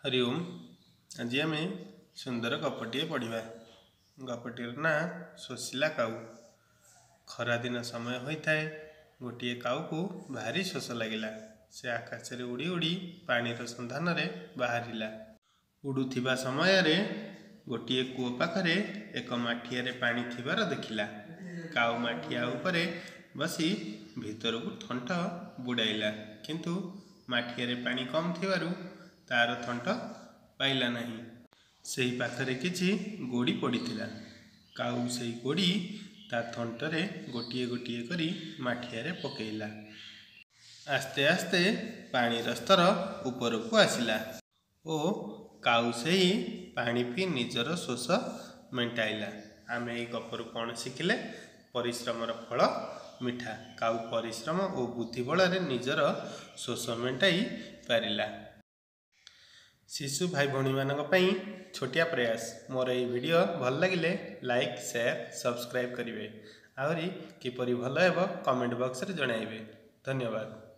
हरि ओम। आज आम सुंदर गपटे पढ़ा। गपटीर ना शोषिला काऊ। खरा दिन समय होता है। गोटे काऊ को भारी शोष लगिला। से आकाश रे उड़ी उड़ी पानीर सन्धान रे बाहरिला। उड़ुथिबा समय रे गोटे कूओ पाखरे एक माठिया रे पानी थिबार देखिला। काऊ माठिया उपरे बसी भीतर को थंट बुड़ाइला, किंतु माठिया रे पानी कम थिबारु तार थंट पाइला नहीं। सेही पाखरे किछि गोड़ी पड़ीथिला। काऊ सेही गोड़ी ता थंटरे गोटिए गोटिए करी माठिया रे पकेइला। आस्ते आस्ते पानीर स्तर ऊपर को आसिला ओ काऊ सेही पानी पी निजर शोष मेंटाइला। आमे एई गपरु कोन शिखिले? परिश्रमर फल मिठा। काऊ परिश्रम और बुद्धि बल निजर शोष मेंटाई पारिला। शिशु भाई भौणी मानक पई छोटिया प्रयास। मोर ये वीडियो भल लगिले लाइक शेयर सब्सक्राइब करिवे। आहुरी किपरि भल हेबो कमेंट बॉक्स रे जणाइबे। धन्यवाद।